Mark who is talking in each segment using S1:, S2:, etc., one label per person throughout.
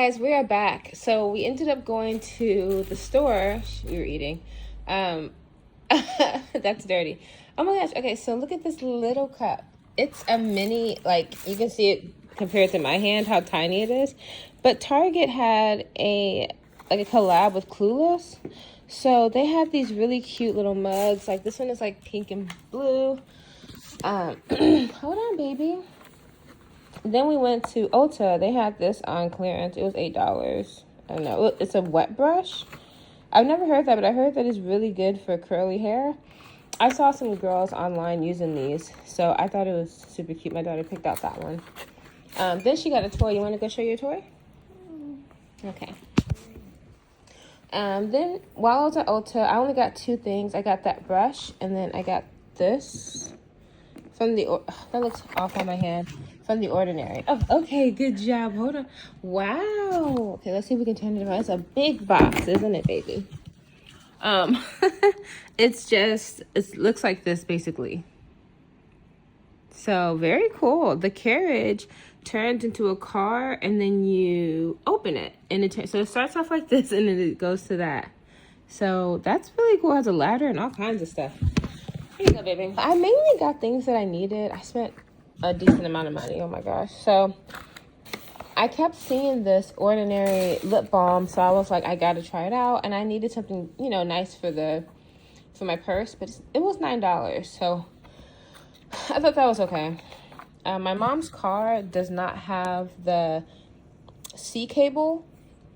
S1: Guys, we are back. So we ended up going to the store. We were eating. That's dirty. Oh my gosh. Okay, so look at this little cup. It's a mini, like you can see it compared to my hand, how tiny it is. But Target had a collab with Clueless. So they have these really cute little mugs. Like this one is like pink and blue. Hold on, baby. Then we went to Ulta. They had this on clearance. It was $8. I don't know. It's a wet brush. I've never heard that, but I heard that it's really good for curly hair. I saw some girls online using these, so I thought it was super cute. My daughter picked out that one. Then she got a toy. You want to go show your toy? Okay. Then while I was at Ulta, I only got 2 things. I got that brush, and then I got this from the... that looks off on my hand. From The Ordinary. Oh, okay, good job. Hold on. Wow. Okay, let's see if we can turn it around. It's a big box, isn't it, baby? It looks like this, basically. So, very cool. The carriage turns into a car, and then you open it. And so it starts off like this, and then it goes to that. So, that's really cool. It has a ladder and all kinds of stuff. Here you go, baby. I mainly got things that I needed. I spent a decent amount of money. Oh my gosh. So I kept seeing this Ordinary lip balm, so I was like, I gotta try it out, and I needed something, you know, nice for my purse, but it was $9, so I thought that was okay. My mom's car does not have the C cable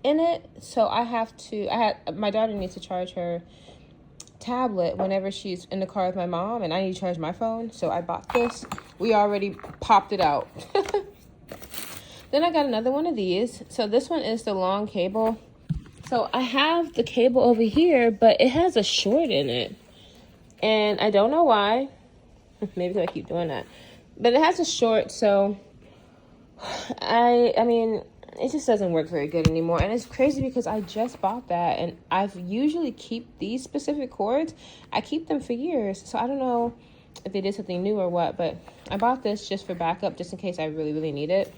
S1: in it, so my daughter needs to charge her tablet whenever she's in the car with my mom, and I need to charge my phone, so I bought this. We already popped it out. Then I got another one of these. So this one is the long cable. So I have the cable over here, but it has a short in it, and I don't know why. Maybe because I keep doing that, but it has a short, so I mean it just doesn't work very good anymore. And it's crazy because I just bought that, and I've usually keep these specific cords. I keep them for years, so I don't know if they did something new or what, but I bought this just for backup, just in case I really, really need it.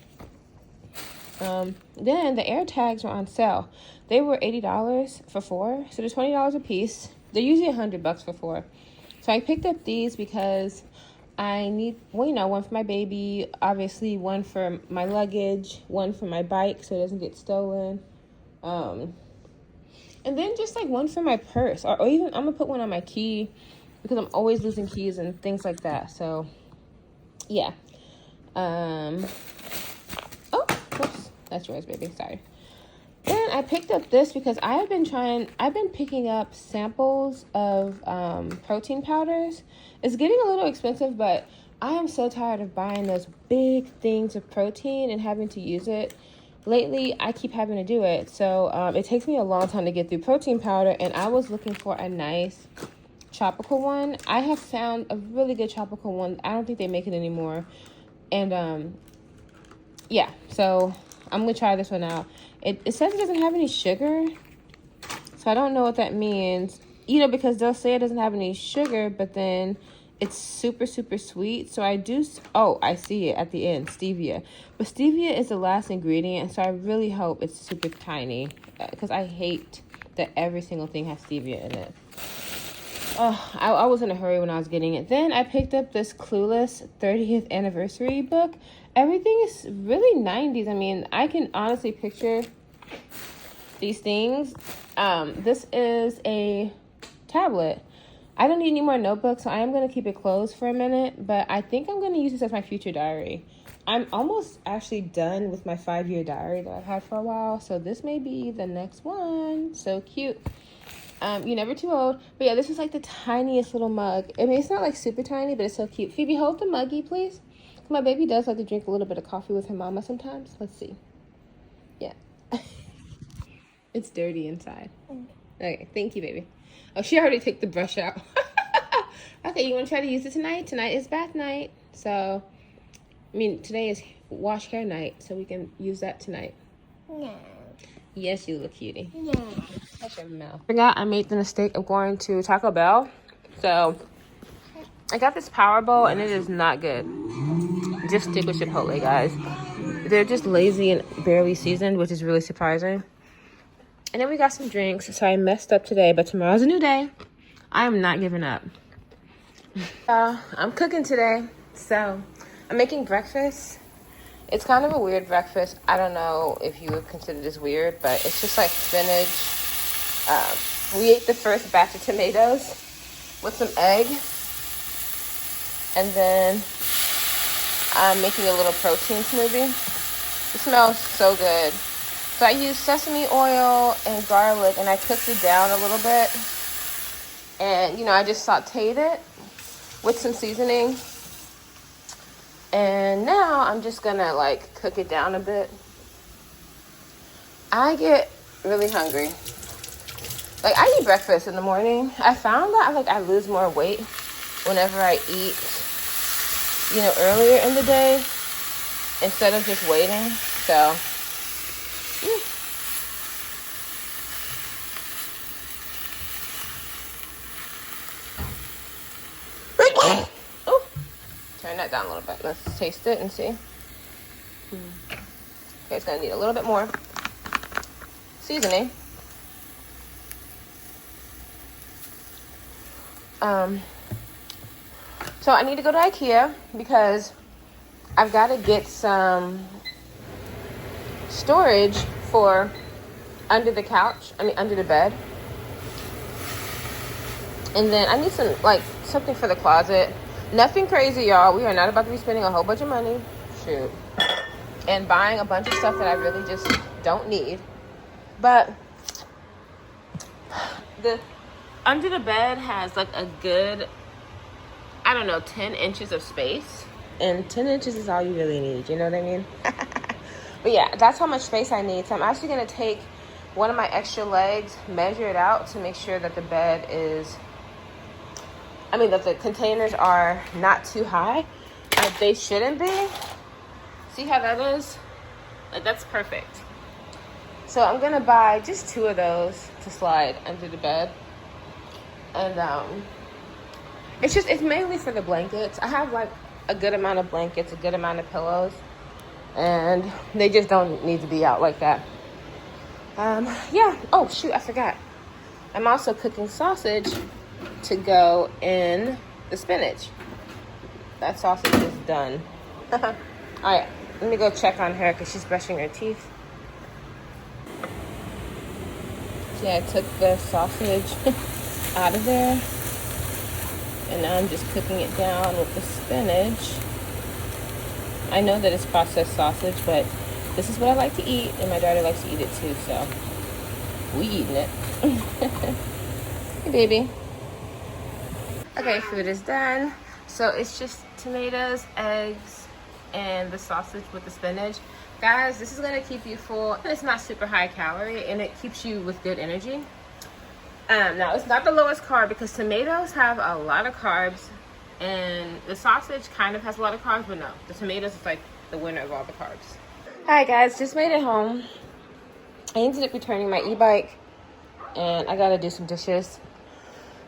S1: Then the air tags were on sale. They were $80 for 4, so they're $20 a piece. They're usually $100 for 4. So I picked up these because I need, well, you know, one for my baby, obviously one for my luggage, one for my bike so it doesn't get stolen, and then just like one for my purse, or even I'm gonna put one on my key because I'm always losing keys and things like that. So yeah. Oh, whoops, that's yours, baby, sorry. Then I picked up this because I've been picking up samples of protein powders. It's getting a little expensive, but I am so tired of buying those big things of protein and having to use it. Lately, I keep having to do it. So it takes me a long time to get through protein powder, and I was looking for a nice tropical one. I have found a really good tropical one. I don't think they make it anymore. And yeah, so I'm going to try this one out. It says it doesn't have any sugar, so I don't know what that means. You know, because they'll say it doesn't have any sugar, but then it's super, super sweet. So I see it at the end, stevia. But stevia is the last ingredient, so I really hope it's super tiny, because I hate that every single thing has stevia in it. Oh, I was in a hurry when I was getting it. Then I picked up this Clueless 30th anniversary book. Everything is really 90s. I mean, I can honestly picture these things. This is a tablet. I don't need any more notebooks, so I am going to keep it closed for a minute, but I think I'm going to use this as my future diary. I'm almost actually done with my 5-year diary that I've had for a while, so this may be the next one. So cute. You're never too old. But yeah, this is like the tiniest little mug. I mean, it's not like super tiny, but it's so cute. Phoebe, hold the muggie, please. My baby does like to drink a little bit of coffee with her mama sometimes. Let's see. Yeah. It's dirty inside. Okay, thank you, baby. Oh, she already took the brush out. Okay, you want to try to use it tonight? Tonight is bath night. So, I mean, today is wash hair night, so we can use that tonight. Yeah. Yes, you look cutie. Yeah. Touch your mouth. I forgot I made the mistake of going to Taco Bell. So, I got this power bowl, and it is not good. Just stick with Chipotle, guys. They're just lazy and barely seasoned, which is really surprising. And then we got some drinks. So I messed up today, but tomorrow's a new day. I am not giving up. I'm cooking today. So I'm making breakfast. It's kind of a weird breakfast. I don't know if you would consider this weird, but it's just like spinach. We ate the first batch of tomatoes with some egg. And then I'm making a little protein smoothie. It smells so good. So I used sesame oil and garlic, and I cooked it down a little bit. And, you know, I just sauteed it with some seasoning. And now I'm just gonna like cook it down a bit. I get really hungry. Like, I eat breakfast in the morning. I found that I lose more weight whenever I eat, you know, earlier in the day instead of just waiting. So, yeah. Oh, turn that down a little bit. Let's taste it and see. Okay, it's gonna need a little bit more seasoning. So I need to go to IKEA because I've got to get some storage for under the couch. Under the bed. And then I need some, like, something for the closet. Nothing crazy, y'all. We are not about to be spending a whole bunch of money. Shoot. And buying a bunch of stuff that I really just don't need. But the under the bed has like a good, 10 inches of space. And 10 inches is all you really need. You know what I mean? But yeah, that's how much space I need. So I'm actually going to take one of my extra legs, measure it out to make sure that the bed is, that the containers are not too high. They shouldn't be. See how that is? Like, that's perfect. So I'm going to buy just 2 of those to slide under the bed. And it's mainly for the blankets. I have like a good amount of blankets, a good amount of pillows, and they just don't need to be out like that. Yeah. Oh shoot, I forgot. I'm also cooking sausage to go in the spinach. That sausage is done. All right, let me go check on her because she's brushing her teeth. See, I took the sausage out of there, and now I'm just cooking it down with the spinach. I know that it's processed sausage, but this is what I like to eat, and my daughter likes to eat it too, so we eating it. Hey, baby. Okay, food is done. So it's just tomatoes, eggs, and the sausage with the spinach. Guys, this is gonna keep you full. It's not super high calorie, and it keeps you with good energy. Now, it's not the lowest carb because tomatoes have a lot of carbs, and the sausage kind of has a lot of carbs, but no, the tomatoes is like the winner of all the carbs. Alright guys, just made it home. I ended up returning my e-bike, and I gotta do some dishes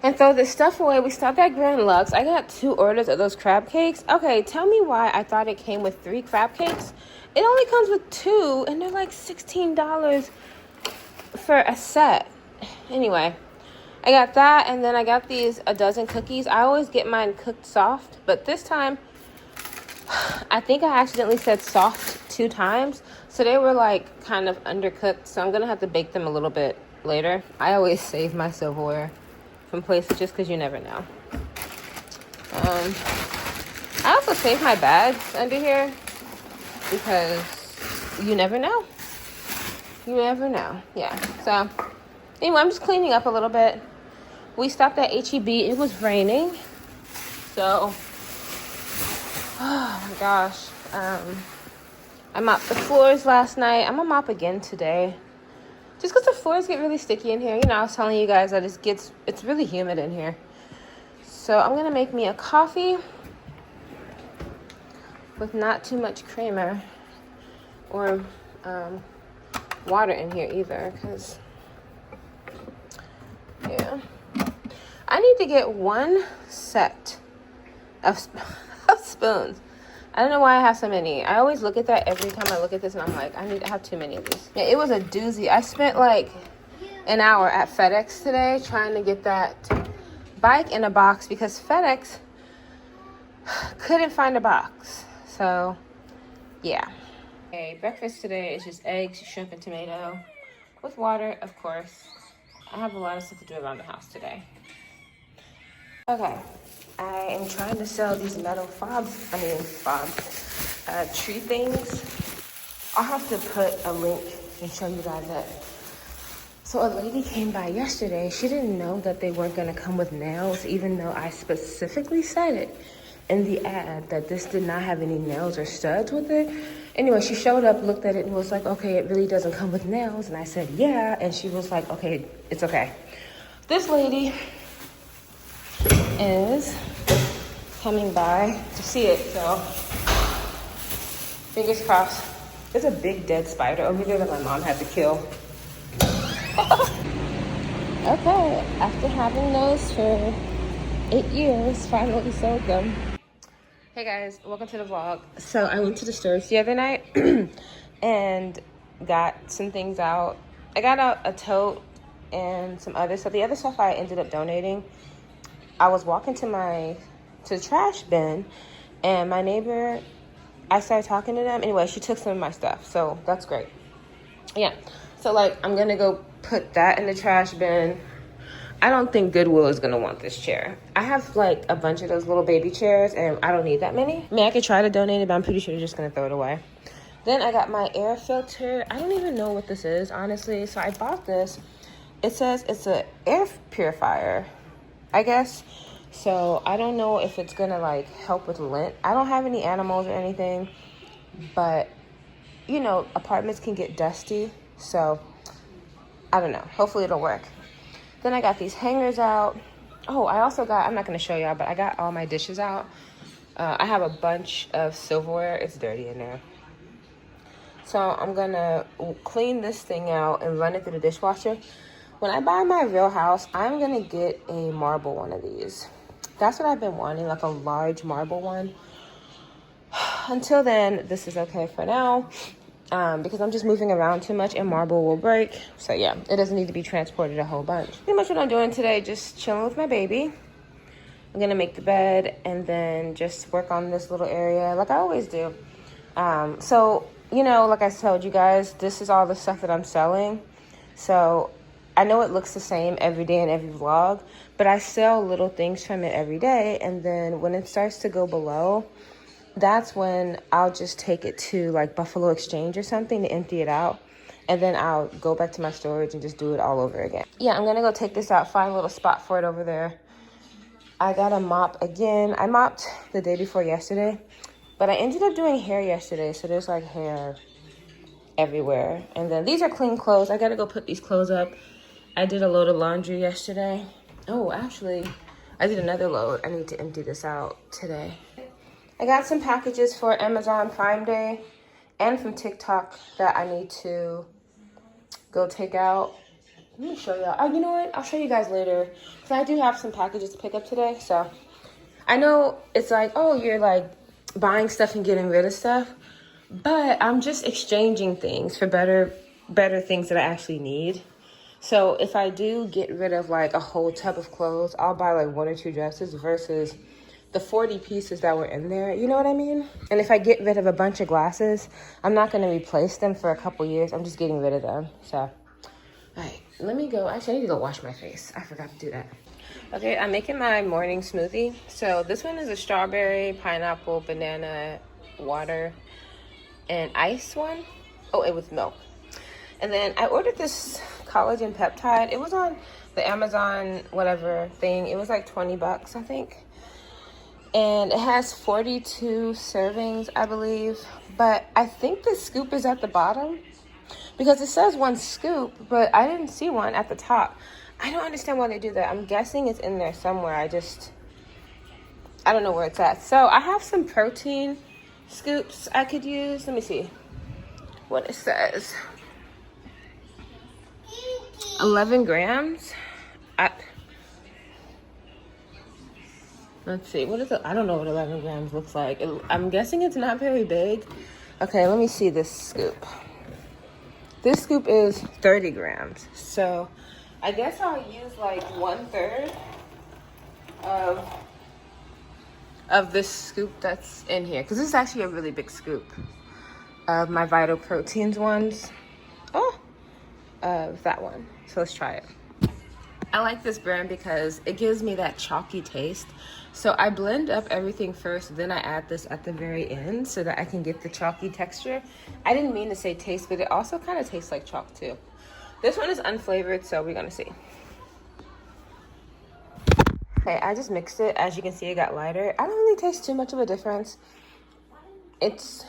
S1: and throw this stuff away. We stopped at Grand Lux. I got 2 orders of those crab cakes. Okay, tell me why I thought it came with 3 crab cakes. It only comes with 2, and they're like $16 for a set. Anyway, I got that, and then I got these a dozen cookies. I always get mine cooked soft, but this time I think I accidentally said soft 2 times, so they were like kind of undercooked, so I'm gonna have to bake them a little bit later. I always save my silverware from places just because you never know. I also save my bags under here because you never know. You never know. Yeah. So anyway, I'm just cleaning up a little bit. We stopped at H-E-B. It was raining. So, oh my gosh. I mopped the floors last night. I'm gonna mop again today. Just because the floors get really sticky in here. You know, I was telling you guys that it's really humid in here. So I'm gonna make me a coffee with not too much creamer or water in here either, because yeah, I need to get 1 set of spoons. I don't know why I have so many. I always look at that every time I look at this and I'm like, I have too many of these. Yeah, it was a doozy. I spent like an hour at FedEx today trying to get that bike in a box because FedEx couldn't find a box. So, yeah. Okay, breakfast today is just eggs, shrimp, and tomato with water, of course. I have a lot of stuff to do around the house today. Okay, I am trying to sell these metal tree things. I'll have to put a link and show you guys it. So a lady came by yesterday. She didn't know that they weren't gonna come with nails, even though I specifically said it in the ad that this did not have any nails or studs with it. Anyway, she showed up, looked at it, and was like, okay, it really doesn't come with nails. And I said, yeah. And she was like, okay, it's okay. This lady is coming by to see it, so fingers crossed. There's a big dead spider over there that my mom had to kill. Okay, after having those for 8 years, finally sold them. Hey guys, welcome to the vlog. So I went to the stores the other night and got some things out. I got out a tote and some other stuff. The other stuff I ended up donating. I was walking to the trash bin, and my neighbor, I started talking to them. Anyway, she took some of my stuff, so that's great. Yeah, so like I'm gonna go put that in the trash bin. I don't think Goodwill is gonna want this chair. I have like a bunch of those little baby chairs, and I don't need that many. I mean, I could try to donate it, but I'm pretty sure they're just gonna throw it away. Then I got my air filter. I don't even know what this is, honestly. So I bought this. It says it's an air purifier, I guess. So I don't know if it's gonna like help with lint. I don't have any animals or anything, but you know, apartments can get dusty. So I don't know. Hopefully it'll work. Then I got these hangers out. Oh, I also got, I'm not gonna show y'all, but I got all my dishes out. I have a bunch of silverware. It's dirty in there. So I'm gonna clean this thing out and run it through the dishwasher. When I buy my real house, I'm gonna get a marble one of these. That's what I've been wanting, like a large marble one. Until then, this is okay for now, because I'm just moving around too much and marble will break. So yeah, it doesn't need to be transported a whole bunch. Pretty much what I'm doing today, just chilling with my baby. I'm gonna make the bed and then just work on this little area like I always do. So, you know, like I told you guys, this is all the stuff that I'm selling. So I know it looks the same every day in every vlog, but I sell little things from it every day. And then when it starts to go below, that's when I'll just take it to like Buffalo Exchange or something to empty it out. And then I'll go back to my storage and just do it all over again. Yeah, I'm gonna go take this out, find a little spot for it over there. I got a mop again. I mopped the day before yesterday, but I ended up doing hair yesterday. So there's like hair everywhere. And then these are clean clothes. I gotta go put these clothes up. I did a load of laundry yesterday. Oh, actually, I did another load. I need to empty this out today. I got some packages for Amazon Prime Day and from TikTok that I need to go take out. Let me show y'all. Oh, you know what? I'll show you guys later. Because I do have some packages to pick up today. So I know it's like, oh, you're like buying stuff and getting rid of stuff. But I'm just exchanging things for better things that I actually need. So if I do get rid of like a whole tub of clothes, I'll buy like 1 or 2 dresses versus the 40 pieces that were in there. You know what I mean? And if I get rid of a bunch of glasses, I'm not going to replace them for a couple years. I'm just getting rid of them. So, all right, let me go. Actually, I need to go wash my face. I forgot to do that. Okay, I'm making my morning smoothie. So this one is a strawberry, pineapple, banana, water, and ice one. Oh, it was milk. And then I ordered this collagen peptide. It was on the Amazon whatever thing. It was like 20 bucks, I think. And it has 42 servings, I believe. But I think the scoop is at the bottom because it says 1 scoop, but I didn't see one at the top. I don't understand why they do that. I'm guessing it's in there somewhere. I don't know where it's at. So I have some protein scoops I could use. Let me see what it says. 11 grams. Let's see, what is it? I don't know what 11 grams looks like. I'm guessing it's not very big. Okay, let me see this scoop. This scoop is 30 grams. So I guess I'll use like 1/3 of this scoop that's in here. Because this is actually a really big scoop of my Vital Proteins ones. Oh, of that one. So let's try it. I like this brand because it gives me that chalky taste. So I blend up everything first, then I add this at the very end so that I can get the chalky texture. I didn't mean to say taste, but it also kind of tastes like chalk too. This one is unflavored, so we're gonna see. Okay, I just mixed it. As you can see, it got lighter. I don't really taste too much of a difference. It's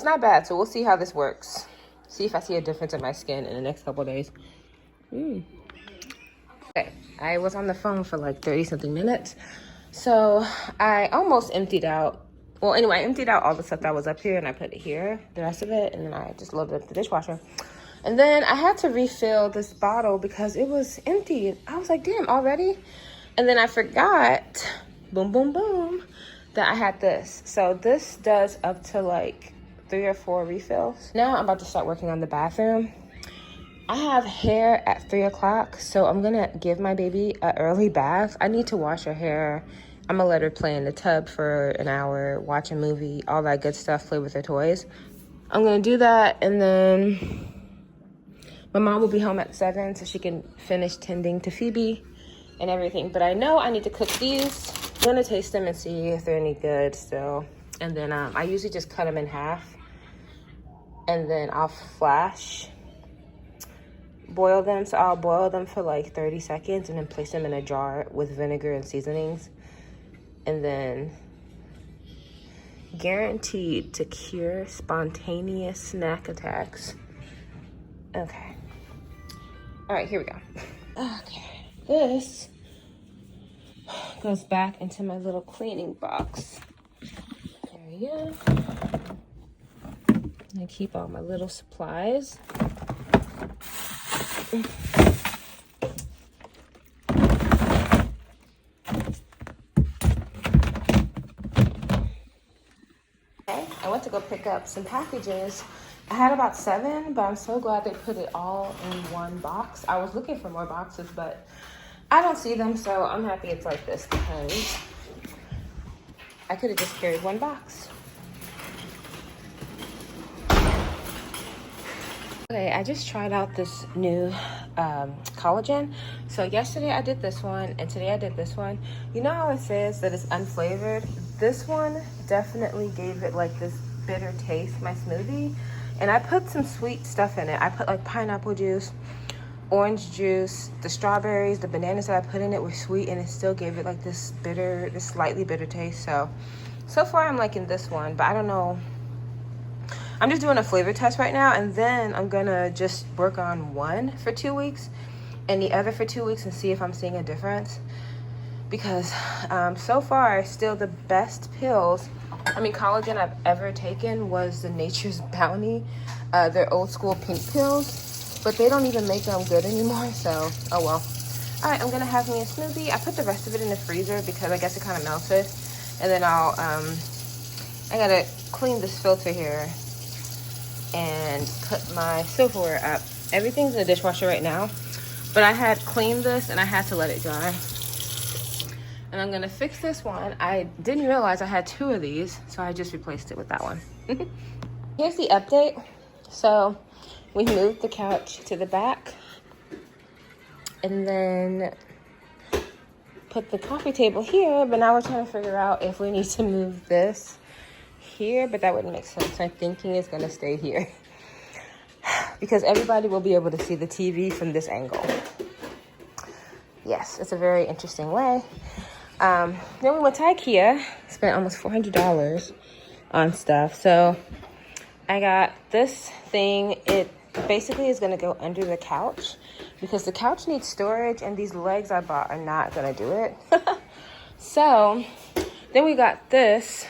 S1: not bad, so we'll see how this works. See if I see a difference in my skin in the next couple of days. Okay, I was on the phone for like 30-something minutes. So I almost emptied out. Well, anyway, I emptied out all the stuff that was up here and I put it here, the rest of it, and then I just loaded up the dishwasher. And then I had to refill this bottle because it was empty. I was like, damn, already? And then I forgot, boom, boom, boom, that I had this. So this does up to like 3 or 4 refills. Now I'm about to start working on the bathroom. I have hair at 3 o'clock, so I'm gonna give my baby an early bath. I need to wash her hair. I'm gonna let her play in the tub for an hour, watch a movie, all that good stuff, play with her toys. I'm gonna do that, and then my mom will be home at 7 so she can finish tending to Phoebe and everything. But I know I need to cook these. I'm gonna taste them and see if they're any good still. And then I usually just cut them in half, and then I'll flash boil them. So I'll boil them for like 30 seconds and then place them in a jar with vinegar and seasonings, and then guaranteed to cure spontaneous snack attacks. Okay, all right, here we go. Okay, this goes back into my little cleaning box. There we go. I keep all my little supplies. I went to go pick up some packages. I had about 7, but I'm so glad they put it all in one box. I was looking for more boxes, but I don't see them, so I'm happy it's like this because I could have just carried one box. Okay, I just tried out this new collagen. So yesterday I did this one and today I did this one. You know how it says that it's unflavored? This one definitely gave it like this bitter taste, my smoothie. And I put some sweet stuff in it. I put like pineapple juice, orange juice, the strawberries, the bananas that I put in it were sweet, and it still gave it like this bitter, this slightly bitter taste. So far I'm liking this one, but I don't know. I'm just doing a flavor test right now, and then I'm gonna just work on one for 2 weeks and the other for 2 weeks and see if I'm seeing a difference. Because so far, still the best pills, collagen I've ever taken was the Nature's Bounty. They're old school pink pills, but they don't even make them good anymore, so oh well. All right, I'm gonna have me a smoothie. I put the rest of it in the freezer because I guess it kind of melted. And then I gotta clean this filter here and put my silverware up. Everything's in the dishwasher right now, but I had cleaned this and I had to let it dry. And I'm gonna fix this one. I didn't realize I had 2 of these, so I just replaced it with that one. Here's the update. So we moved the couch to the back and then put the coffee table here, but now we're trying to figure out if we need to move this here, but that wouldn't make sense. I'm thinking it's gonna stay here because everybody will be able to see the TV from this angle. Yes, it's a very interesting way. Then we went to IKEA, spent almost $400 on stuff. So I got this thing. It basically is gonna go under the couch because the couch needs storage and these legs I bought are not gonna do it. So then we got this.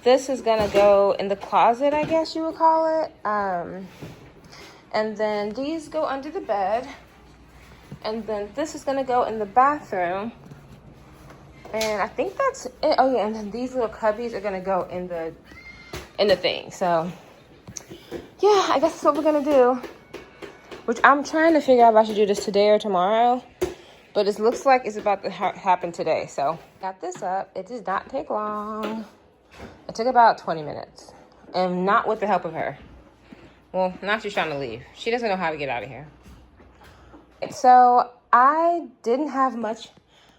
S1: This is gonna go in the closet, I guess you would call it. And then these go under the bed. And then this is gonna go in the bathroom. And I think that's it. Oh yeah, and then these little cubbies are gonna go in the thing. So yeah, I guess that's what we're gonna do. Which I'm trying to figure out if I should do this today or tomorrow. But it looks like it's about to happen today. So got this up. It does not take long. It took about 20 minutes. And not with the help of her. Well, now she's trying to leave. She doesn't know how to get out of here. So I didn't have much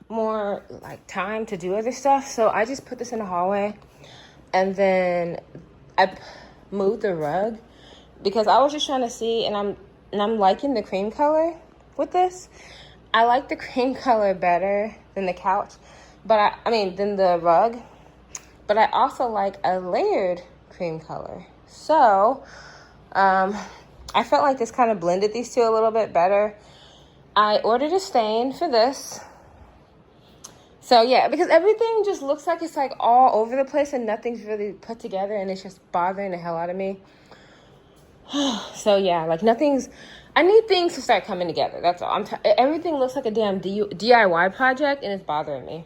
S1: more like time to do other stuff. So I just put this in the hallway. And then I moved the rug. Because I was just trying to see. And I'm liking the cream color with this. I like the cream color better than the couch. But than the rug. But I also like a layered cream color. So I felt like this kind of blended these two a little bit better. I ordered a stain for this. So yeah, because everything just looks like it's like all over the place and nothing's really put together and it's just bothering the hell out of me. So yeah, like I need things to start coming together. That's all. Everything looks like a damn DIY project and it's bothering me.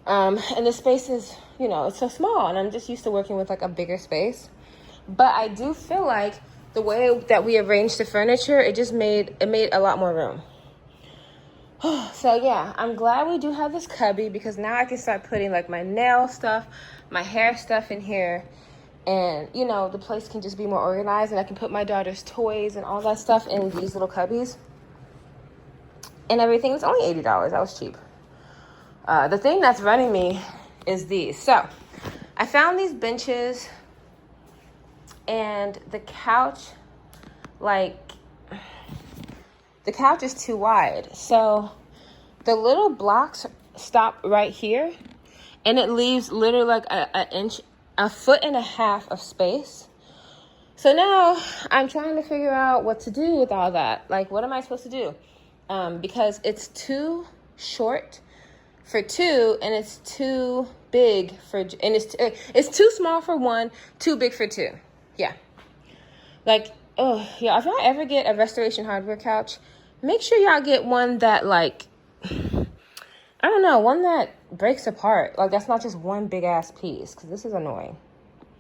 S1: And the space is, it's so small and I'm just used to working with like a bigger space. But I do feel like the way that we arranged the furniture, it made a lot more room. So yeah, I'm glad we do have this cubby because now I can start putting like my nail stuff, my hair stuff in here. And, the place can just be more organized and I can put my daughter's toys and all that stuff in these little cubbies. And everything is only $80. That was cheap. The thing that's running me is these. So I found these benches and the couch is too wide. So the little blocks stop right here and it leaves literally like a foot and a half of space. So now I'm trying to figure out what to do with all that. Like, what am I supposed to do? Because it's too short for two and it's too big it's too small for one, too big for two. Yeah. Like, oh yeah, if y'all ever get a Restoration Hardware couch, make sure y'all get one that one that breaks apart. Like, that's not just one big ass piece, because this is annoying.